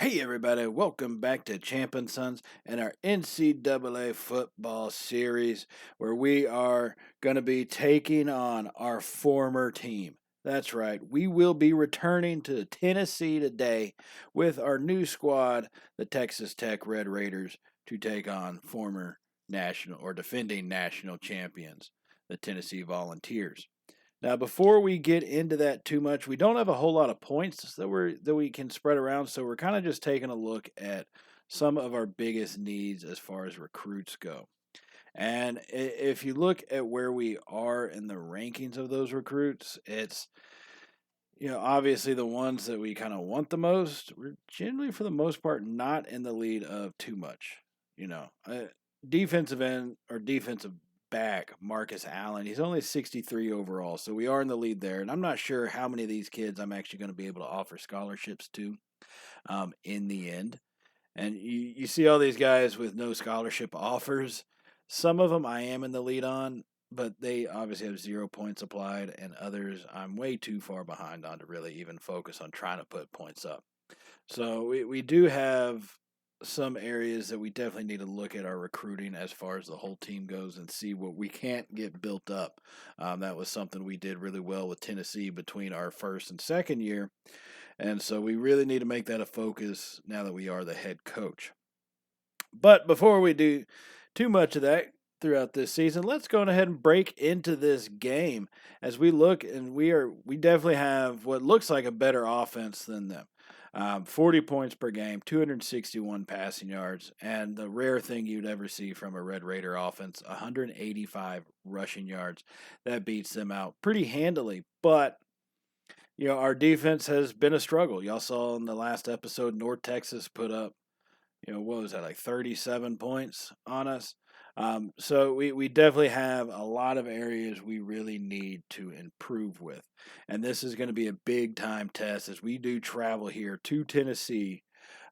Hey everybody, welcome back to Champ Sons and our NCAA football series where we are going to be taking on our former team. That's right, we will be returning to Tennessee today with our new squad, the Texas Tech Red Raiders, to take on former national or defending national champions, the Tennessee Volunteers. Now, before we get into that too much, we don't have a whole lot of points that we can spread around, so we're kind of just taking a look at some of our biggest needs as far as recruits go. And if you look at where we are in the rankings of those recruits, it's obviously the ones that we kind of want the most. We're generally, for the most part, not in the lead of too much. Defensive end or defensive back Marcus Allen. He's only 63 overall, so we are in the lead there. And I'm not sure how many of these kids I'm actually going to be able to offer scholarships to in the end. And you see all these guys with no scholarship offers. Some of them I am in the lead on, but they obviously have 0 points applied, and others I'm way too far behind on to really even focus on trying to put points up. So we do have some areas that we definitely need to look at our recruiting as far as the whole team goes and see what we can't get built up. That was something we did really well with Tennessee between our first and second year. And so we really need to make that a focus now that we are the head coach. But before we do too much of that throughout this season, let's go ahead and break into this game as we look, and we definitely have what looks like a better offense than them. 40 points per game, 261 passing yards, and the rare thing you'd ever see from a Red Raider offense, 185 rushing yards. That beats them out pretty handily. But our defense has been a struggle. Y'all saw in the last episode, North Texas put up, what was that, like 37 points on us? So we definitely have a lot of areas we really need to improve with. And this is going to be a big time test as we do travel here to Tennessee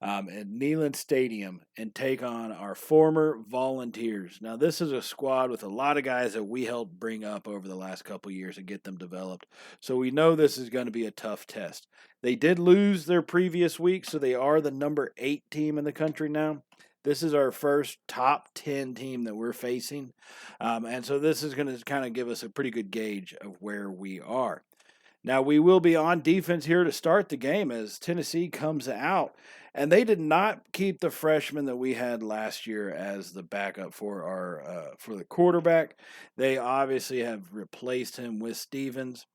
at Neyland Stadium and take on our former Volunteers. Now, this is a squad with a lot of guys that we helped bring up over the last couple years and get them developed. So we know this is going to be a tough test. They did lose their previous week, so they are the number 8 team in the country now. This is our first top 10 team that we're facing. And so this is going to kind of give us a pretty good gauge of where we are. Now, we will be on defense here to start the game as Tennessee comes out. And they did not keep the freshman that we had last year as the backup for the quarterback. They obviously have replaced him with Stevens.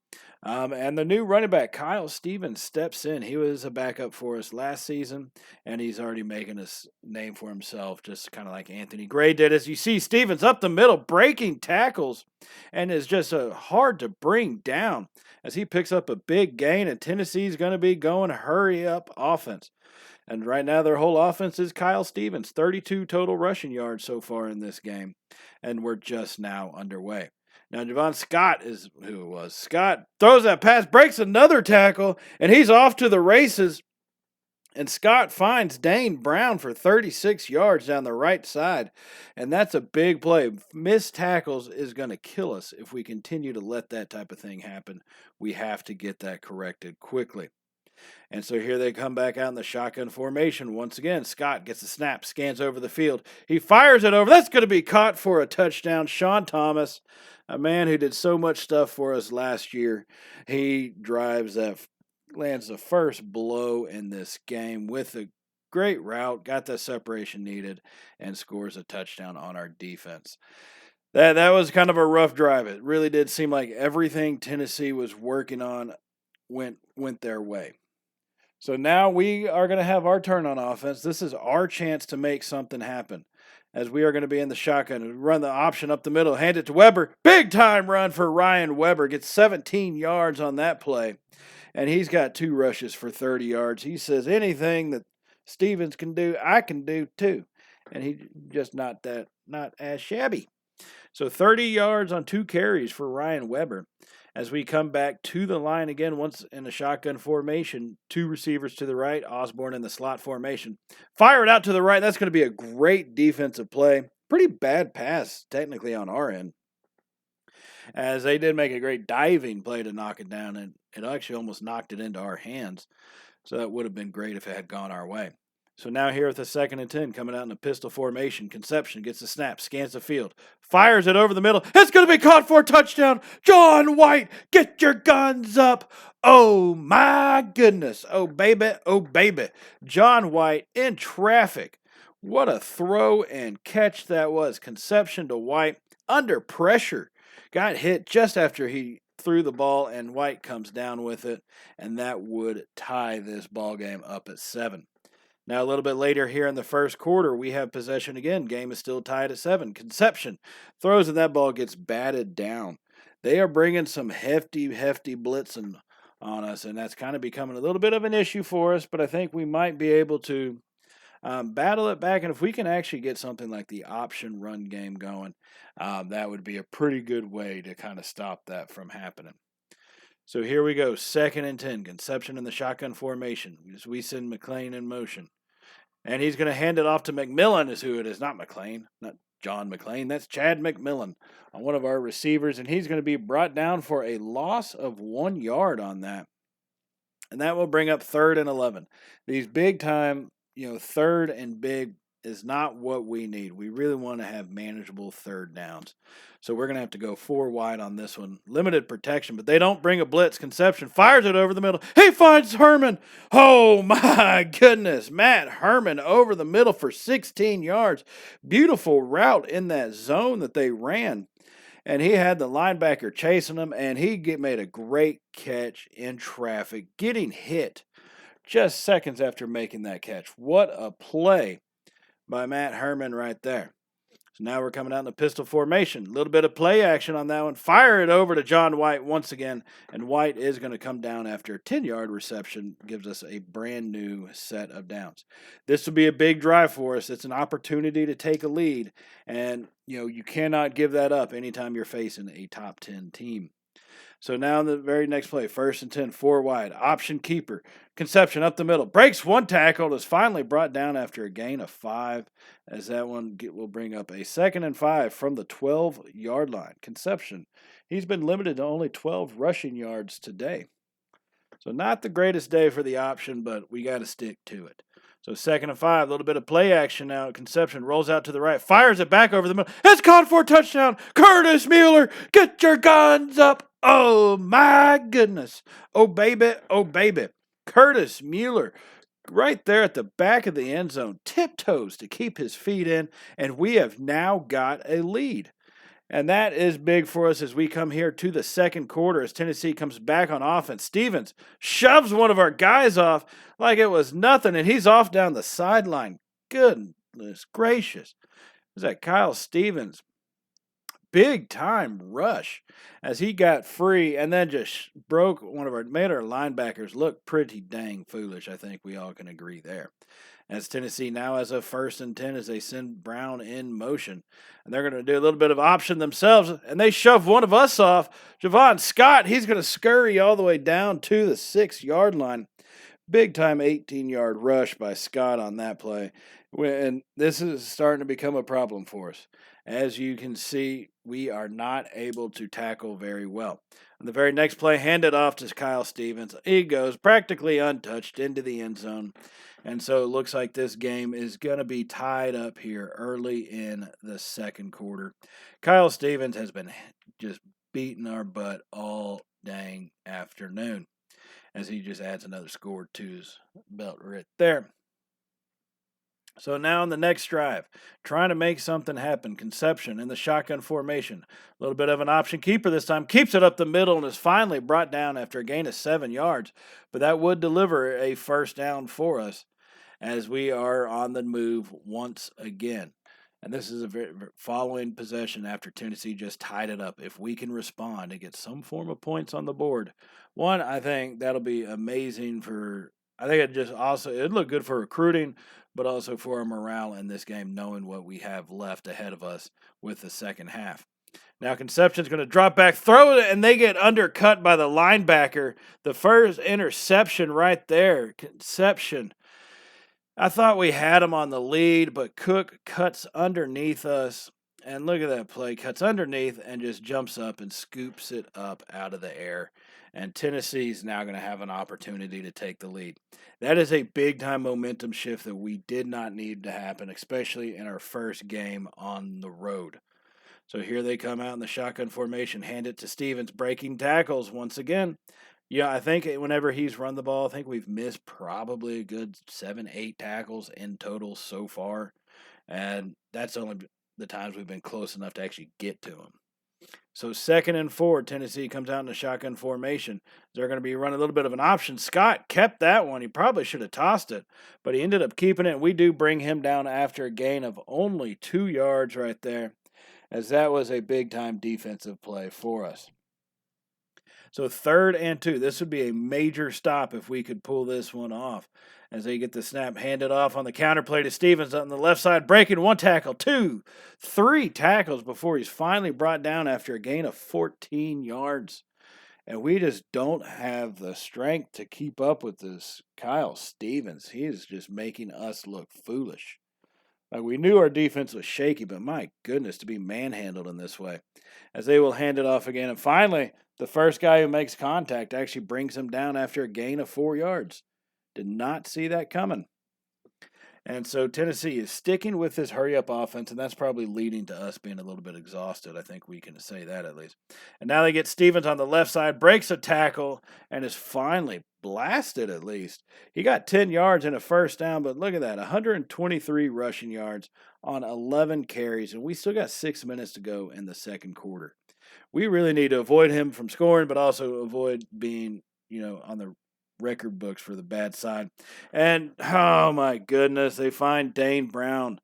And the new running back, Kyle Stevens, steps in. He was a backup for us last season, and he's already making a name for himself, just kind of like Anthony Gray did. As you see, Stevens up the middle, breaking tackles, and is just hard to bring down as he picks up a big gain, and Tennessee's going to be going hurry-up offense. And right now, their whole offense is Kyle Stevens, 32 total rushing yards so far in this game, and we're just now underway. Now, Javon Scott is who it was. Scott throws that pass, breaks another tackle, and he's off to the races. And Scott finds Dane Brown for 36 yards down the right side. And that's a big play. Missed tackles is going to kill us if we continue to let that type of thing happen. We have to get that corrected quickly. And so here they come back out in the shotgun formation. Once again, Scott gets a snap, scans over the field. He fires it over. That's going to be caught for a touchdown. Sean Thomas, a man who did so much stuff for us last year, he lands the first blow in this game with a great route, got the separation needed, and scores a touchdown on our defense. That was kind of a rough drive. It really did seem like everything Tennessee was working on went their way. So now we are going to have our turn on offense. This is our chance to make something happen as we are going to be in the shotgun. Run the option up the middle, hand it to Weber. Big time run for Ryan Weber. Gets 17 yards on that play, and he's got 2 rushes for 30 yards. He says anything that Stevens can do, I can do too. And he just not as shabby. So 30 yards on 2 carries for Ryan Weber. As we come back to the line again, once in a shotgun formation, 2 receivers to the right, Osborne in the slot formation. Fire it out to the right. That's going to be a great defensive play. Pretty bad pass, technically, on our end. As they did make a great diving play to knock it down, and it actually almost knocked it into our hands. So that would have been great if it had gone our way. So now here with the 2nd and 10 coming out in a pistol formation. Conception gets the snap, scans the field, fires it over the middle. It's going to be caught for a touchdown. John White, get your guns up. Oh my goodness. Oh baby, oh baby. John White in traffic. What a throw and catch that was. Conception to White under pressure. Got hit just after he threw the ball, and White comes down with it, and that would tie this ball game up at 7. Now, a little bit later here in the first quarter, we have possession again. Game is still tied at 7. Conception throws, and that ball gets batted down. They are bringing some hefty blitzing on us, and that's kind of becoming a little bit of an issue for us, but I think we might be able to battle it back. And if we can actually get something like the option run game going, that would be a pretty good way to kind of stop that from happening. So here we go, 2nd and 10. Conception in the shotgun formation. We send McLean in motion. And he's going to hand it off to McMillan, is who it is. Not McLean, not John McLean. That's Chad McMillan on one of our receivers. And he's going to be brought down for a loss of 1 yard on that. And that will bring up 3rd and 11. These big time, 3rd and big is not what we need. We really want to have manageable 3rd downs. So we're going to have to go 4 wide on this one. Limited protection, but they don't bring a blitz. Conception fires it over the middle. He finds Herman. Oh my goodness. Matt Herman over the middle for 16 yards. Beautiful route in that zone that they ran. And he had the linebacker chasing him, and he made a great catch in traffic, getting hit just seconds after making that catch. What a play by Matt Herman right there. So now we're coming out in the pistol formation. A little bit of play action on that one. Fire it over to John White once again, and White is going to come down after a 10-yard reception. Gives us a brand new set of downs. This will be a big drive for us. It's an opportunity to take a lead, and you cannot give that up anytime you're facing a top 10 team. So now in the very next play, 1st and 10, 4 wide, option keeper, Conception up the middle, breaks one tackle, and is finally brought down after a gain of 5, as that one will bring up a 2nd and 5 from the 12-yard line. Conception, he's been limited to only 12 rushing yards today. So not the greatest day for the option, but we got to stick to it. So 2nd and 5, a little bit of play action now. Conception rolls out to the right, fires it back over the middle. It's caught for a touchdown. Curtis Mueller, get your guns up. Oh, my goodness. Oh, baby. Oh, baby. Curtis Mueller right there at the back of the end zone, tiptoes to keep his feet in, and we have now got a lead. And that is big for us as we come here to the second quarter as Tennessee comes back on offense. Stevens shoves one of our guys off like it was nothing, and he's off down the sideline. Goodness gracious. Was that Kyle Stevens? Big time rush as he got free and then just made our linebackers look pretty dang foolish. I think we all can agree there. As Tennessee now has a 1st and 10 as they send Brown in motion. And they're going to do a little bit of option themselves, and they shove one of us off. Javon Scott, he's going to scurry all the way down to the 6-yard line. Big time 18-yard rush by Scott on that play. And this is starting to become a problem for us. As you can see, we are not able to tackle very well. On the very next play, handed off to Kyle Stevens. He goes practically untouched into the end zone. And so it looks like this game is going to be tied up here early in the second quarter. Kyle Stevens has been just beating our butt all dang afternoon as he just adds another score to his belt right there. So now in the next drive, trying to make something happen. Conception in the shotgun formation. A little bit of an option keeper this time. Keeps it up the middle and is finally brought down after a gain of 7 yards. But that would deliver a 1st down for us as we are on the move once again. And this is a following possession after Tennessee just tied it up. If we can respond and get some form of points on the board, one, I think that'll be amazing it'd look good for recruiting, but also for our morale in this game, knowing what we have left ahead of us with the second half. Now Conception's going to drop back, throw it, and they get undercut by the linebacker. The first interception right there. Conception. I thought we had him on the lead, but Cook cuts underneath us. And look at that play. Cuts underneath and just jumps up and scoops it up out of the air. and Tennessee's now going to have an opportunity to take the lead. That is a big-time momentum shift that we did not need to happen, especially in our first game on the road. So here they come out in the shotgun formation, hand it to Stevens, breaking tackles once again. Yeah, I think whenever he's run the ball, I think we've missed probably a good 7, 8 tackles in total so far. And that's only the times we've been close enough to actually get to him. So 2nd and 4, Tennessee comes out in a shotgun formation. They're going to be running a little bit of an option. Scott kept that one. He probably should have tossed it, but he ended up keeping it. We do bring him down after a gain of only 2 yards right there, as that was a big-time defensive play for us. So 3rd and 2. This would be a major stop if we could pull this one off. As they get the snap handed off on the counterplay to Stevens on the left side, breaking 1 tackle, 2, 3 tackles before he's finally brought down after a gain of 14 yards. And we just don't have the strength to keep up with this Kyle Stevens. He is just making us look foolish. Like, we knew our defense was shaky, but my goodness, to be manhandled in this way. As they will hand it off again. And finally, the first guy who makes contact actually brings him down after a gain of 4 yards. Did not see that coming. And so Tennessee is sticking with this hurry-up offense, and that's probably leading to us being a little bit exhausted. I think we can say that at least. And now they get Stevens on the left side, breaks a tackle, and is finally blasted at least. He got 10 yards and a first down, but look at that, 123 rushing yards on 11 carries, and we still got 6 minutes to go in the second quarter. We really need to avoid him from scoring, but also avoid being, on the record books for the bad side. And, oh my goodness, they find Dane Brown.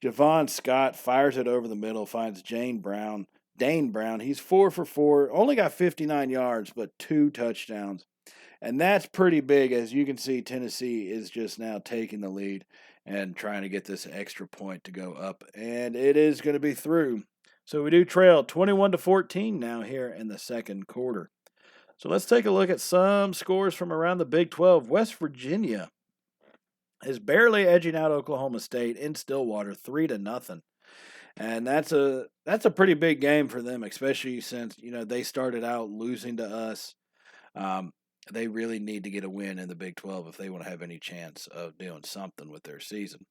Javon Scott fires it over the middle, finds Dane Brown. He's 4 for 4, only got 59 yards, but 2 touchdowns. And that's pretty big. As you can see, Tennessee is just now taking the lead and trying to get this extra point to go up. And it is going to be through. So we do trail 21-14 now here in the second quarter. So let's take a look at some scores from around the Big 12. West Virginia is barely edging out Oklahoma State in Stillwater 3-0. And that's a pretty big game for them, especially since, they started out losing to us. They really need to get a win in the Big 12 if they want to have any chance of doing something with their season.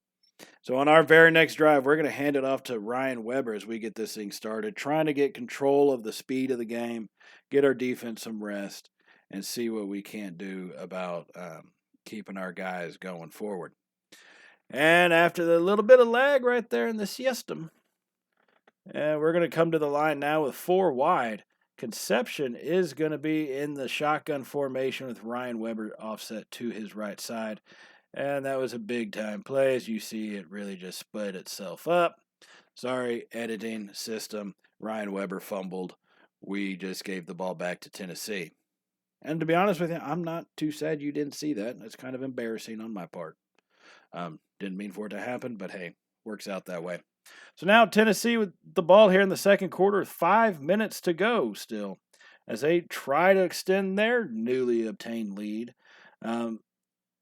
So on our very next drive, we're going to hand it off to Ryan Weber as we get this thing started, trying to get control of the speed of the game, get our defense some rest, and see what we can do about keeping our guys going forward. And after the little bit of lag right there in the system, we're going to come to the line now with 4 wide. Conception is going to be in the shotgun formation with Ryan Weber offset to his right side. And that was a big-time play. As you see, it really just split itself up. Sorry, editing system. Ryan Weber fumbled. We just gave the ball back to Tennessee. And to be honest with you, I'm not too sad you didn't see that. It's kind of embarrassing on my part. Didn't mean for it to happen, but hey, works out that way. So now Tennessee with the ball here in the second quarter, 5 minutes to go still, as they try to extend their newly obtained lead.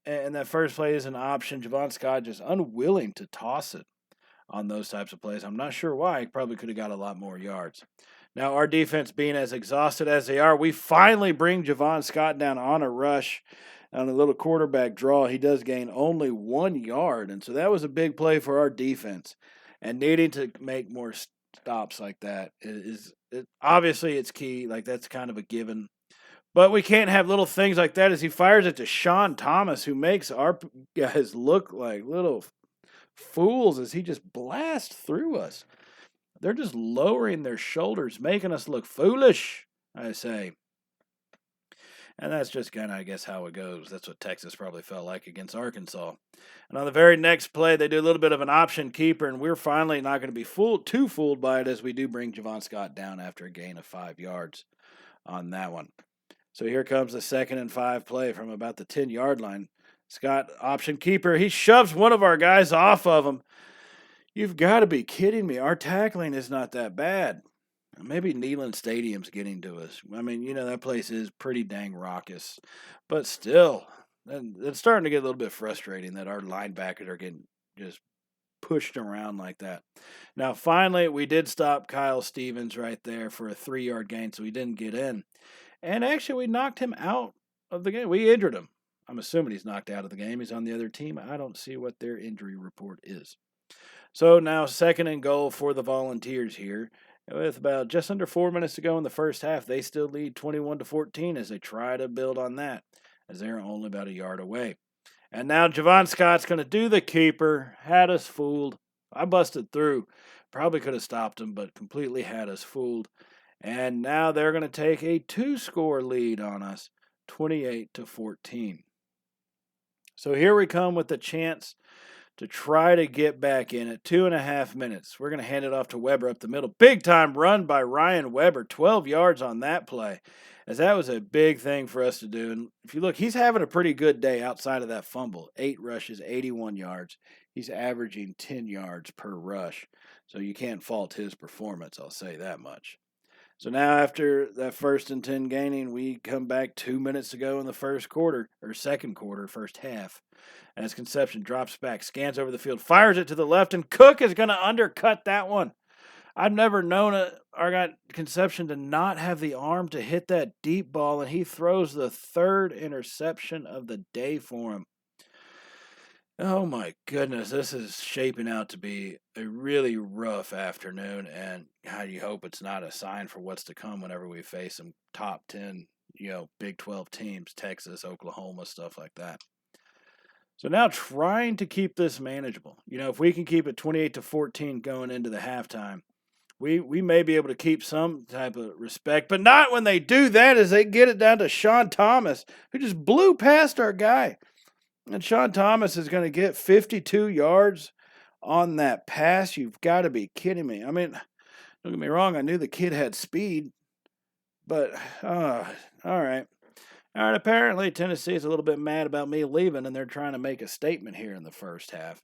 And that first play is an option. Javon Scott just unwilling to toss it on those types of plays. I'm not sure why. He probably could have got a lot more yards. Now, our defense being as exhausted as they are, we finally bring Javon Scott down on a rush on a little quarterback draw. He does gain only 1 yard, and so that was a big play for our defense. And needing to make more stops like that obviously it's key. Like, that's kind of a given. But we can't have little things like that as he fires it to Sean Thomas, who makes our guys look like little fools as he just blasts through us. They're just lowering their shoulders, making us look foolish, I say. And that's just kind of, I guess, how it goes. That's what Texas probably felt like against Arkansas. And on the very next play, they do a little bit of an option keeper, and we're finally not going to be too fooled by it as we do bring Javon Scott down after a gain of 5 yards on that one. So here comes the 2nd and 5 play from about the 10-yard line. Scott, option keeper. He shoves one of our guys off of him. You've got to be kidding me. Our tackling is not that bad. Maybe Neyland Stadium's getting to us. I mean, that place is pretty dang raucous. But still, it's starting to get a little bit frustrating that our linebackers are getting just pushed around like that. Now, finally, we did stop Kyle Stevens right there for a 3-yard gain, so he didn't get in. And actually, we knocked him out of the game. We injured him. I'm assuming he's knocked out of the game. He's on the other team. I don't see what their injury report is. So now 2nd and goal for the Volunteers here. With about just under 4 minutes to go in the first half, they still lead 21-14 as they try to build on that, as they're only about a yard away. And now Javon Scott's going to do the keeper. Had us fooled. I busted through. Probably could have stopped him, but completely had us fooled. And now they're going to take a 2-score lead on us, 28-14. So here we come with the chance to try to get back in at 2.5 minutes. We're going to hand it off to Weber up the middle. Big time run by Ryan Weber, 12 yards on that play, as that was a big thing for us to do. And if you look, he's having a pretty good day outside of that fumble. 8 rushes, 81 yards. He's averaging 10 yards per rush. So you can't fault his performance, I'll say that much. So now after that 1st and 10 gaining, we come back 2 minutes to go in the first quarter, or second quarter, first half. As Conception drops back, scans over the field, fires it to the left, and Cook is going to undercut that one. I've never known our Conception to not have the arm to hit that deep ball, and he throws the 3rd interception of the day for him. Oh my goodness, this is shaping out to be a really rough afternoon, and how you hope it's not a sign for what's to come whenever we face some top 10, Big 12 teams, Texas, Oklahoma, stuff like that. So now trying to keep this manageable. If we can keep it 28-14 going into the halftime, we may be able to keep some type of respect, but not when they do that, as they get it down to Sean Thomas, who just blew past our guy. And Sean Thomas is going to get 52 yards on that pass. You've got to be kidding me. I mean, don't get me wrong, I knew the kid had speed, but all right. All right, apparently Tennessee is a little bit mad about me leaving, and they're trying to make a statement here in the first half,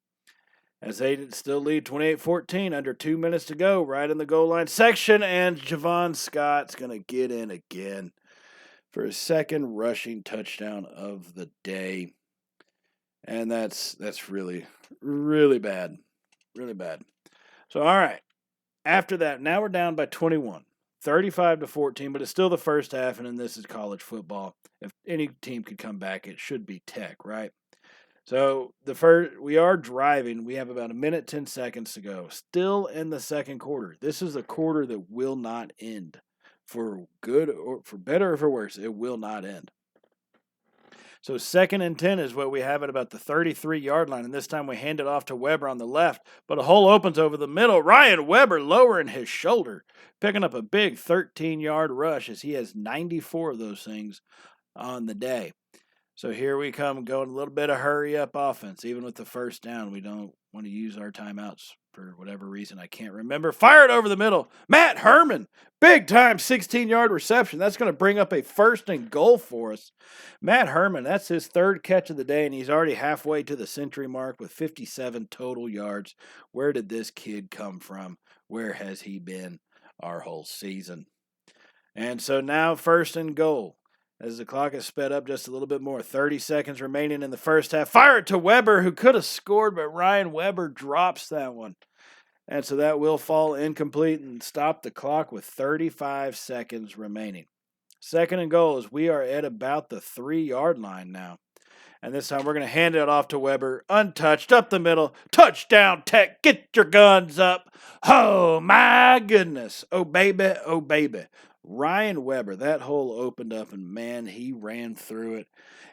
as they still lead 28-14, under 2 minutes to go, right in the goal line section, and Javon Scott's going to get in again for his 2nd rushing touchdown of the day. And that's really, really bad. Really bad. So, all right. After that, now we're down by 21. 35-14, but it's still the first half, and then this is college football. If any team could come back, it should be Tech, right? So we are driving. We have about 1 minute, 10 seconds to go. Still in the second quarter. This is a quarter that will not end. For good or for better or for worse, it will not end. So 2nd and 10 is what we have at about the 33-yard line, and this time we hand it off to Weber on the left, but a hole opens over the middle. Ryan Weber lowering his shoulder, picking up a big 13-yard rush, as he has 94 of those things on the day. So here we come, going a little bit of hurry-up offense. Even with the first down, we don't want to use our timeouts for whatever reason I can't remember. Fired over the middle. Matt Herman, big-time 16-yard reception. That's going to bring up a 1st-and-goal for us. Matt Herman, that's his 3rd catch of the day, and he's already halfway to the century mark with 57 total yards. Where did this kid come from? Where has he been our whole season? And so now 1st-and-goal. As the clock is sped up just a little bit more, 30 seconds remaining in the first half. Fire it to Weber, who could have scored, but Ryan Weber drops that one. And so that will fall incomplete and stop the clock with 35 seconds remaining. 2nd-and-goal, as we are at about the 3-yard line now. And this time we're going to hand it off to Weber, untouched, up the middle. Touchdown, Tech. Get your guns up. Oh, my goodness. Oh, baby. Oh, baby. Ryan Weber, that hole opened up, and man, he ran through it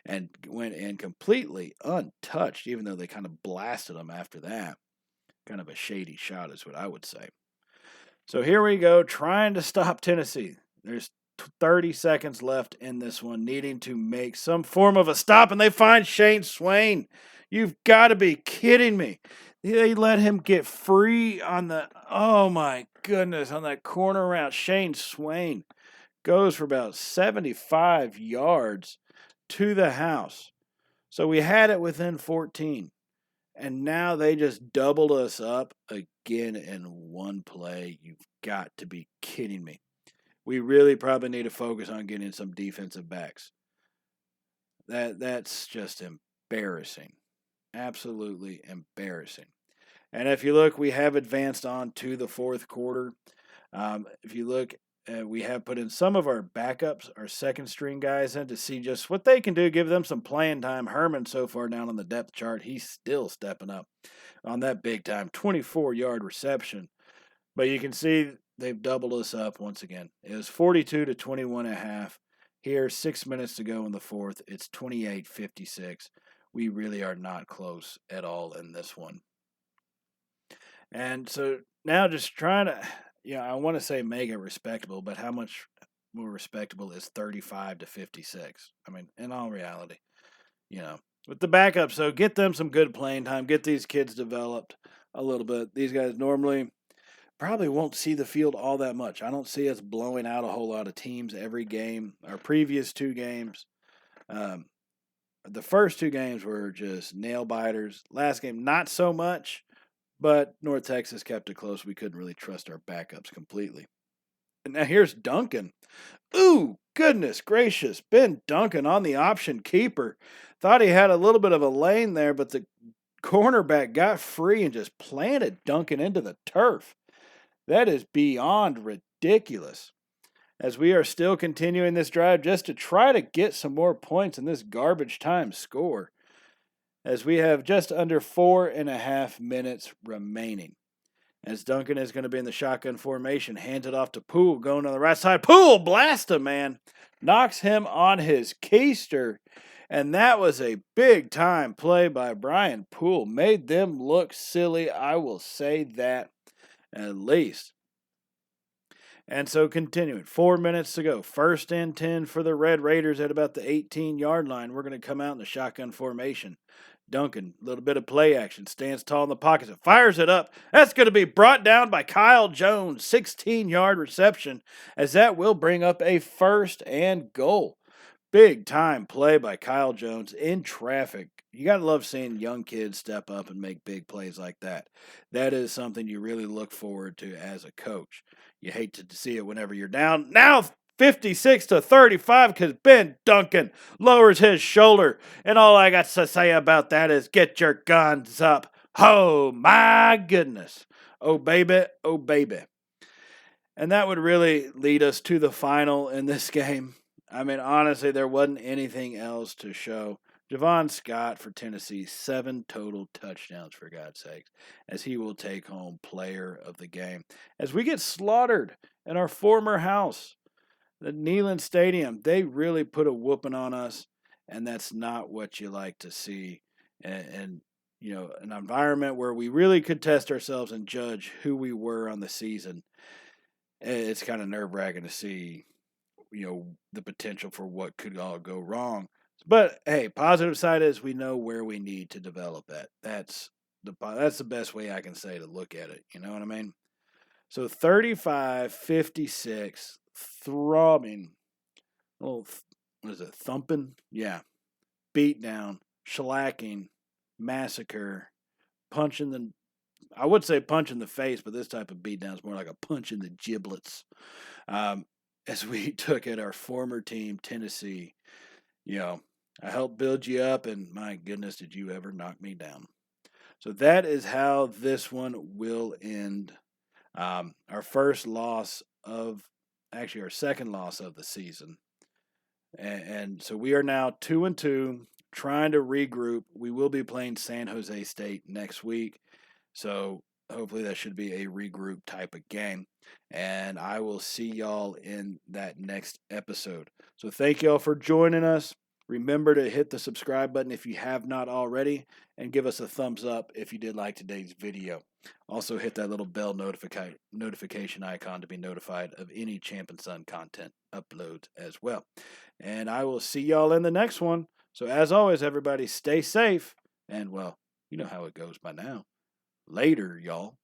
and went in completely untouched, even though they kind of blasted him after that. Kind of a shady shot is what I would say. So here we go, trying to stop Tennessee. There's 30 seconds left in this one, needing to make some form of a stop, and they find Shane Swain. You've got to be kidding me. They let him get free on oh my goodness, on that corner route. Shane Swain goes for about 75 yards to the house. So we had it within 14. And now they just doubled us up again in one play. You've got to be kidding me. We really probably need to focus on getting some defensive backs. That's just embarrassing. Absolutely embarrassing. And if you look, we have advanced on to the fourth quarter. If you look we have put in some of our backups, our second string guys in to see just what they can do, give them some playing time. Herman so far down on the depth chart, he's still stepping up on that big time 24-yard reception. But you can see they've doubled us up once again. It was 42 to 21 and a half. Here, 6 minutes to go in the fourth. It's 28-56. We really are not close at all in this one. And so now just trying to, I want to say make it respectable, but how much more respectable is 35 to 56? I mean, in all reality, with the backup, so get them some good playing time, get these kids developed a little bit. These guys normally probably won't see the field all that much. I don't see us blowing out a whole lot of teams every game. Our previous two games, the first two games were just nail biters. Last game, not so much, but North Texas kept it close. We couldn't really trust our backups completely. And now here's Duncan. Ooh, goodness gracious. Ben Duncan on the option keeper. Thought he had a little bit of a lane there, but the cornerback got free and just planted Duncan into the turf. That is beyond ridiculous. As we are still continuing this drive just to try to get some more points in this garbage time score. As we have just under 4.5 minutes remaining. As Duncan is going to be in the shotgun formation, hands it off to Poole, going on the right side. Poole, blast him, man. Knocks him on his keister. And that was a big-time play by Brian Poole. Made them look silly, I will say that at least. And so continuing, 4 minutes to go. 1st and 10 for the Red Raiders at about the 18-yard line. We're going to come out in the shotgun formation. Duncan, a little bit of play action, stands tall in the pocket, fires it up. That's going to be brought down by Kyle Jones, 16-yard reception, as that will bring up a 1st and goal. Big time play by Kyle Jones in traffic. You got to love seeing young kids step up and make big plays like that. That is something you really look forward to as a coach. You hate to see it whenever you're down. Now 56 to 35 because Ben Duncan lowers his shoulder. And all I got to say about that is get your guns up. Oh, my goodness. Oh, baby. Oh, baby. And that would really lead us to the final in this game. I mean, honestly, there wasn't anything else to show. Javon Scott for Tennessee, 7 total touchdowns, for God's sakes, as he will take home player of the game. As we get slaughtered in our former house, the Neyland Stadium, they really put a whooping on us, and that's not what you like to see. And an environment where we really could test ourselves and judge who we were on the season. It's kind of nerve-wracking to see, the potential for what could all go wrong. But hey, positive side is we know where we need to develop that. That's the best way I can say to look at it. You know what I mean? So 35-56, throbbing, thumping? Yeah. Beat down, shellacking, massacre, I would say punch in the face, but this type of beat down is more like a punch in the giblets. As we took at our former team, Tennessee, I helped build you up, and my goodness, did you ever knock me down. So that is how this one will end. Our second loss of the season. And so we are now 2-2, trying to regroup. We will be playing San Jose State next week. So hopefully that should be a regroup type of game. And I will see y'all in that next episode. So thank y'all for joining us. Remember to hit the subscribe button if you have not already, and give us a thumbs up if you did like today's video. Also hit that little bell notification icon to be notified of any Champ and Son content uploads as well. And I will see y'all in the next one. So as always, everybody, stay safe. And, well, you know how it goes by now. Later, y'all.